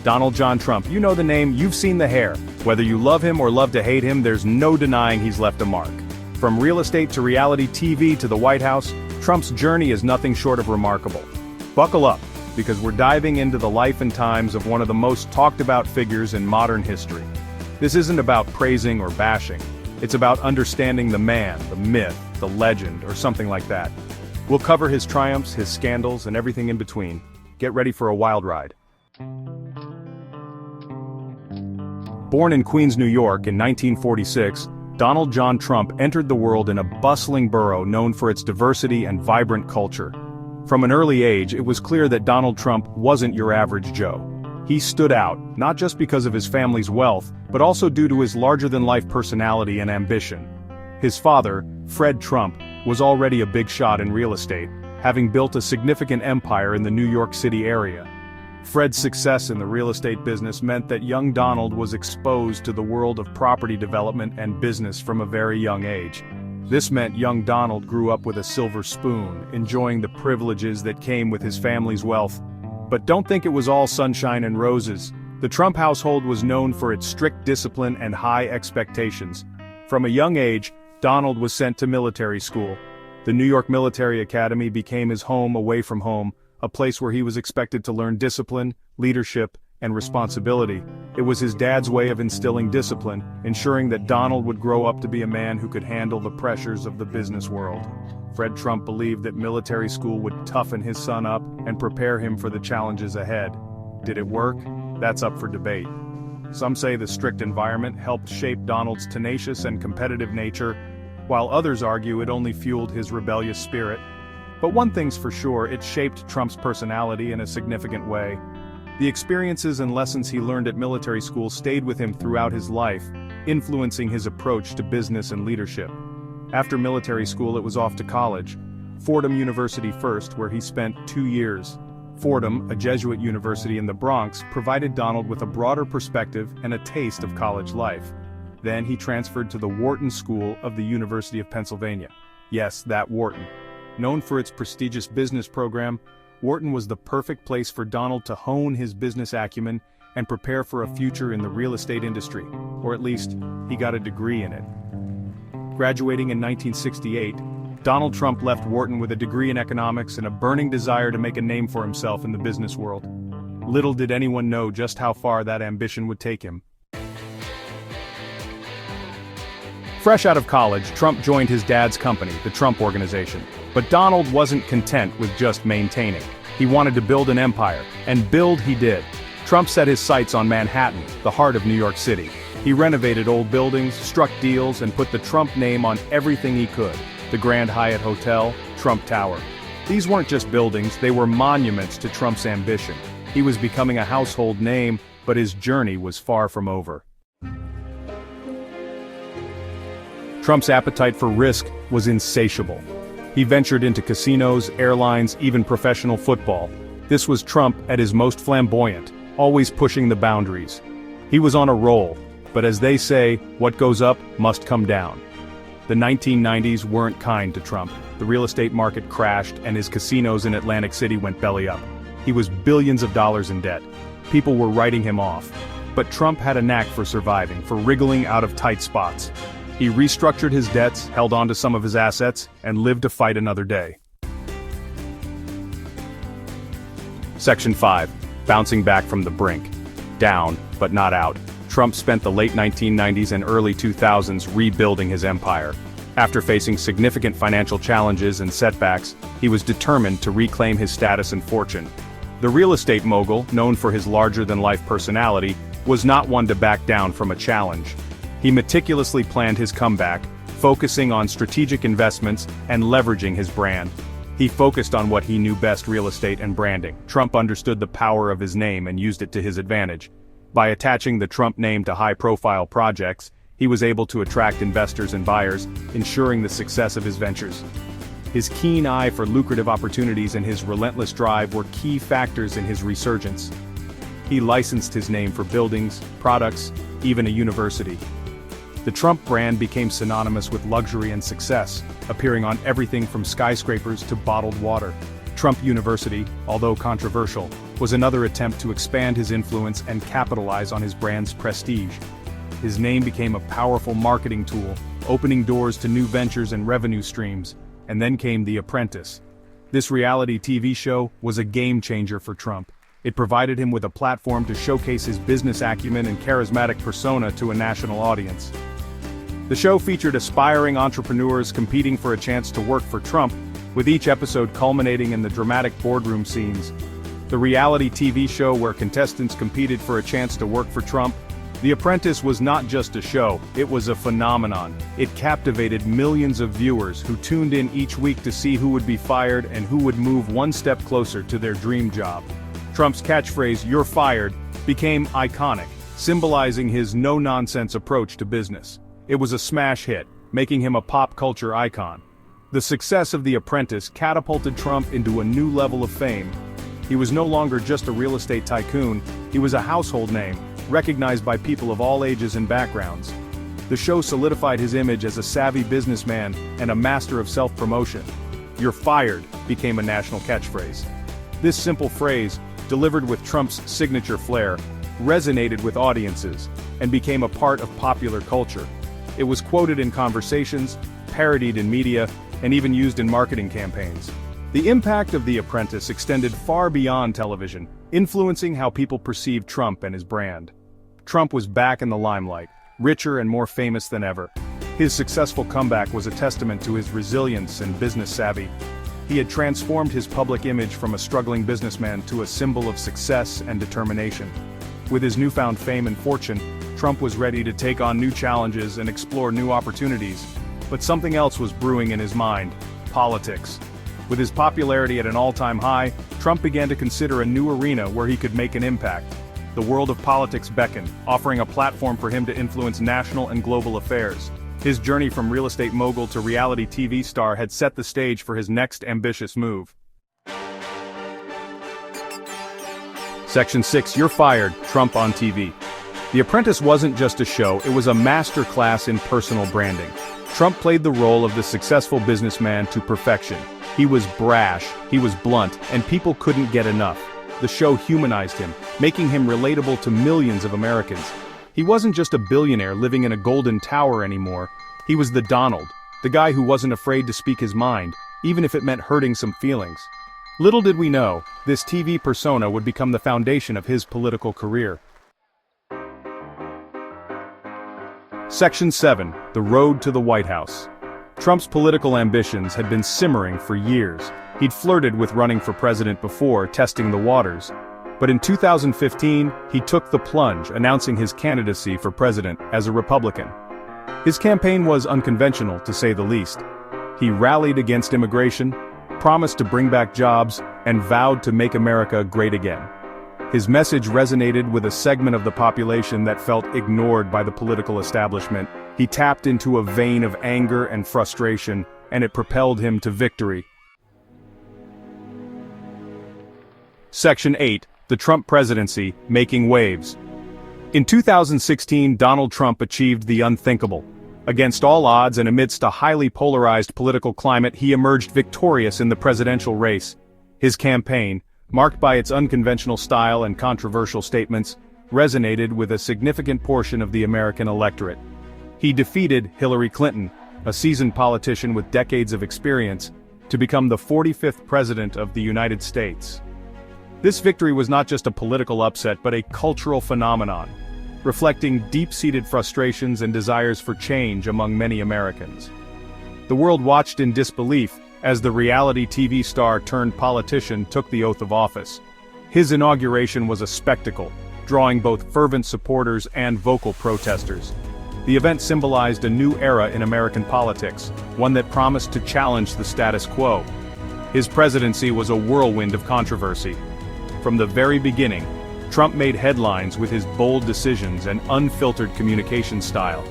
Donald John Trump, you know the name, you've seen the hair. Whether you love him or love to hate him, there's no denying he's left a mark. From real estate to reality TV to the White House, Trump's journey is nothing short of remarkable. Buckle up, because we're diving into the life and times of one of the most talked about figures in modern history. This isn't about praising or bashing. It's about understanding the man, the myth, the legend, or something like that. We'll cover his triumphs, his scandals, and everything in between. Get ready for a wild ride. Born in Queens, New York in 1946, Donald John Trump entered the world in a bustling borough known for its diversity and vibrant culture. From an early age, it was clear that Donald Trump wasn't your average Joe. He stood out, not just because of his family's wealth, but also due to his larger-than-life personality and ambition. His father, Fred Trump, was already a big shot in real estate, having built a significant empire in the New York City area. Fred's success in the real estate business meant that young Donald was exposed to the world of property development and business from a very young age. This meant young Donald grew up with a silver spoon, enjoying the privileges that came with his family's wealth. But don't think it was all sunshine and roses. The Trump household was known for its strict discipline and high expectations. From a young age, Donald was sent to military school. The New York Military Academy became his home away from home, a place where he was expected to learn discipline, leadership, and responsibility. It was his dad's way of instilling discipline, ensuring that Donald would grow up to be a man who could handle the pressures of the business world. Fred Trump believed that military school would toughen his son up and prepare him for the challenges ahead. Did it work? That's up for debate. Some say the strict environment helped shape Donald's tenacious and competitive nature, while others argue it only fueled his rebellious spirit. But one thing's for sure, it shaped Trump's personality in a significant way. The experiences and lessons he learned at military school stayed with him throughout his life, influencing his approach to business and leadership. After military school, it was off to college. Fordham University first, where he spent 2 years. Fordham, a Jesuit university in the Bronx, provided Donald with a broader perspective and a taste of college life. Then he transferred to the Wharton School of the University of Pennsylvania. Yes, that Wharton. Known for its prestigious business program, Wharton was the perfect place for Donald to hone his business acumen and prepare for a future in the real estate industry, or at least, he got a degree in it. Graduating in 1968, Donald Trump left Wharton with a degree in economics and a burning desire to make a name for himself in the business world. Little did anyone know just how far that ambition would take him. Fresh out of college, Trump joined his dad's company, the Trump Organization. But Donald wasn't content with just maintaining. He wanted to build an empire, and build he did. Trump set his sights on Manhattan, the heart of New York City. He renovated old buildings, struck deals, and put the Trump name on everything he could. The Grand Hyatt Hotel, Trump Tower. These weren't just buildings, they were monuments to Trump's ambition. He was becoming a household name, but his journey was far from over. Trump's appetite for risk was insatiable. He ventured into casinos, airlines, even professional football. This was Trump at his most flamboyant, always pushing the boundaries. He was on a roll, but as they say, what goes up must come down. The 1990s weren't kind to Trump. The real estate market crashed and his casinos in Atlantic City went belly up. He was billions of dollars in debt. People were writing him off. But Trump had a knack for surviving, for wriggling out of tight spots. He restructured his debts, held on to some of his assets, and lived to fight another day. Section 5. Bouncing back from the brink. Down, but not out. Trump spent the late 1990s and early 2000s rebuilding his empire. After facing significant financial challenges and setbacks, he was determined to reclaim his status and fortune. The real estate mogul, known for his larger-than-life personality, was not one to back down from a challenge. He meticulously planned his comeback, focusing on strategic investments and leveraging his brand. He focused on what he knew best: real estate and branding. Trump understood the power of his name and used it to his advantage. By attaching the Trump name to high-profile projects, he was able to attract investors and buyers, ensuring the success of his ventures. His keen eye for lucrative opportunities and his relentless drive were key factors in his resurgence. He licensed his name for buildings, products, even a university. The Trump brand became synonymous with luxury and success, appearing on everything from skyscrapers to bottled water. Trump University, although controversial, was another attempt to expand his influence and capitalize on his brand's prestige. His name became a powerful marketing tool, opening doors to new ventures and revenue streams, and then came The Apprentice. This reality TV show was a game-changer for Trump. It provided him with a platform to showcase his business acumen and charismatic persona to a national audience. The show featured aspiring entrepreneurs competing for a chance to work for Trump, with each episode culminating in the dramatic boardroom scenes. The reality TV show where contestants competed for a chance to work for Trump, The Apprentice was not just a show, it was a phenomenon. It captivated millions of viewers who tuned in each week to see who would be fired and who would move one step closer to their dream job. Trump's catchphrase, "You're fired," became iconic, symbolizing his no-nonsense approach to business. It was a smash hit, making him a pop culture icon. The success of The Apprentice catapulted Trump into a new level of fame. He was no longer just a real estate tycoon, he was a household name, recognized by people of all ages and backgrounds. The show solidified his image as a savvy businessman and a master of self-promotion. "You're fired" became a national catchphrase. This simple phrase, delivered with Trump's signature flair, resonated with audiences and became a part of popular culture. It was quoted in conversations, parodied in media, and even used in marketing campaigns. The impact of The Apprentice extended far beyond television, influencing how people perceived Trump and his brand. Trump was back in the limelight, richer and more famous than ever. His successful comeback was a testament to his resilience and business savvy. He had transformed his public image from a struggling businessman to a symbol of success and determination. With his newfound fame and fortune, Trump was ready to take on new challenges and explore new opportunities. But something else was brewing in his mind: politics. With his popularity at an all-time high, Trump began to consider a new arena where he could make an impact. The world of politics beckoned, offering a platform for him to influence national and global affairs. His journey from real estate mogul to reality TV star had set the stage for his next ambitious move. Section 6: You're Fired, Trump on TV. The Apprentice wasn't just a show, it was a masterclass in personal branding. Trump played the role of the successful businessman to perfection. He was brash, he was blunt, and people couldn't get enough. The show humanized him, making him relatable to millions of Americans. He wasn't just a billionaire living in a golden tower anymore. He was the Donald, the guy who wasn't afraid to speak his mind, even if it meant hurting some feelings. Little did we know, this TV persona would become the foundation of his political career. Section 7: The Road to the White House. Trump's political ambitions had been simmering for years. He'd flirted with running for president before, testing the waters. But in 2015, he took the plunge, announcing his candidacy for president as a Republican. His campaign was unconventional, to say the least. He rallied against immigration, promised to bring back jobs, and vowed to make America great again. His message resonated with a segment of the population that felt ignored by the political establishment. He tapped into a vein of anger and frustration, and it propelled him to victory. Section 8: The Trump Presidency, Making Waves. In 2016, Donald Trump achieved the unthinkable. Against all odds and amidst a highly polarized political climate, he emerged victorious in the presidential race. His campaign, marked by its unconventional style and controversial statements, resonated with a significant portion of the American electorate. He defeated Hillary Clinton, a seasoned politician with decades of experience, to become the 45th President of the United States. This victory was not just a political upset but a cultural phenomenon, reflecting deep-seated frustrations and desires for change among many Americans. The world watched in disbelief as the reality TV star turned politician took the oath of office. His inauguration was a spectacle, drawing both fervent supporters and vocal protesters. The event symbolized a new era in American politics, one that promised to challenge the status quo. His presidency was a whirlwind of controversy. From the very beginning, Trump made headlines with his bold decisions and unfiltered communication style.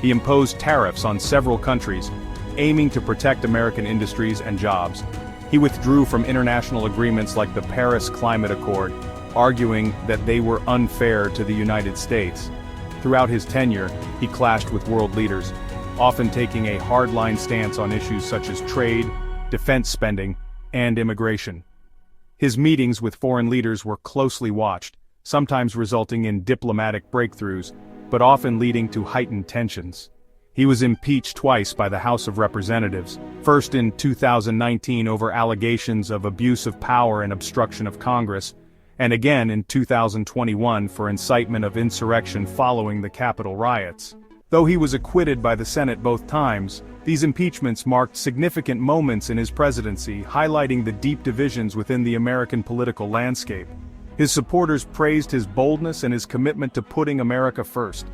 He imposed tariffs on several countries, aiming to protect American industries and jobs. He withdrew from international agreements like the Paris Climate Accord, arguing that they were unfair to the United States. Throughout his tenure, he clashed with world leaders, often taking a hardline stance on issues such as trade, defense spending, and immigration. His meetings with foreign leaders were closely watched, sometimes resulting in diplomatic breakthroughs, but often leading to heightened tensions. He was impeached twice by the House of Representatives, first in 2019 over allegations of abuse of power and obstruction of Congress, and again in 2021 for incitement of insurrection following the Capitol riots. Though he was acquitted by the Senate both times, these impeachments marked significant moments in his presidency, highlighting the deep divisions within the American political landscape. His supporters praised his boldness and his commitment to putting America first.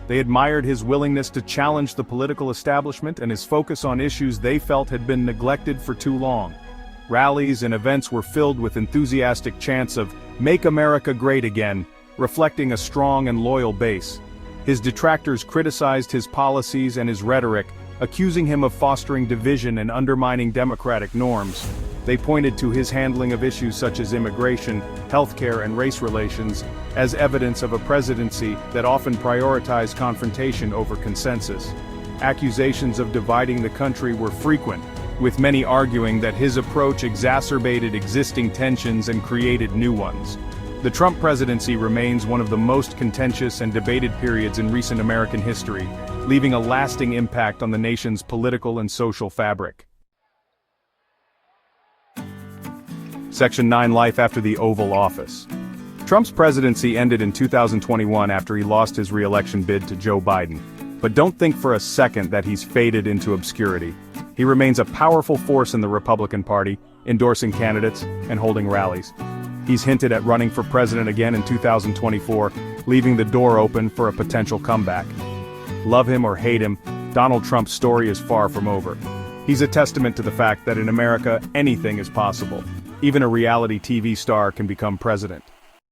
They admired his willingness to challenge the political establishment and his focus on issues they felt had been neglected for too long. Rallies and events were filled with enthusiastic chants of "Make America Great Again," reflecting a strong and loyal base. His detractors criticized his policies and his rhetoric, accusing him of fostering division and undermining democratic norms. They pointed to his handling of issues such as immigration, healthcare, and race relations as evidence of a presidency that often prioritized confrontation over consensus. Accusations of dividing the country were frequent, with many arguing that his approach exacerbated existing tensions and created new ones. The Trump presidency remains one of the most contentious and debated periods in recent American history, leaving a lasting impact on the nation's political and social fabric. Section 9: Life after the Oval Office. Trump's presidency ended in 2021 after he lost his re-election bid to Joe Biden. But don't think for a second that he's faded into obscurity. He remains a powerful force in the Republican Party, endorsing candidates and holding rallies. He's hinted at running for president again in 2024, leaving the door open for a potential comeback. Love him or hate him, Donald Trump's story is far from over. He's a testament to the fact that in America, anything is possible. Even a reality TV star can become president.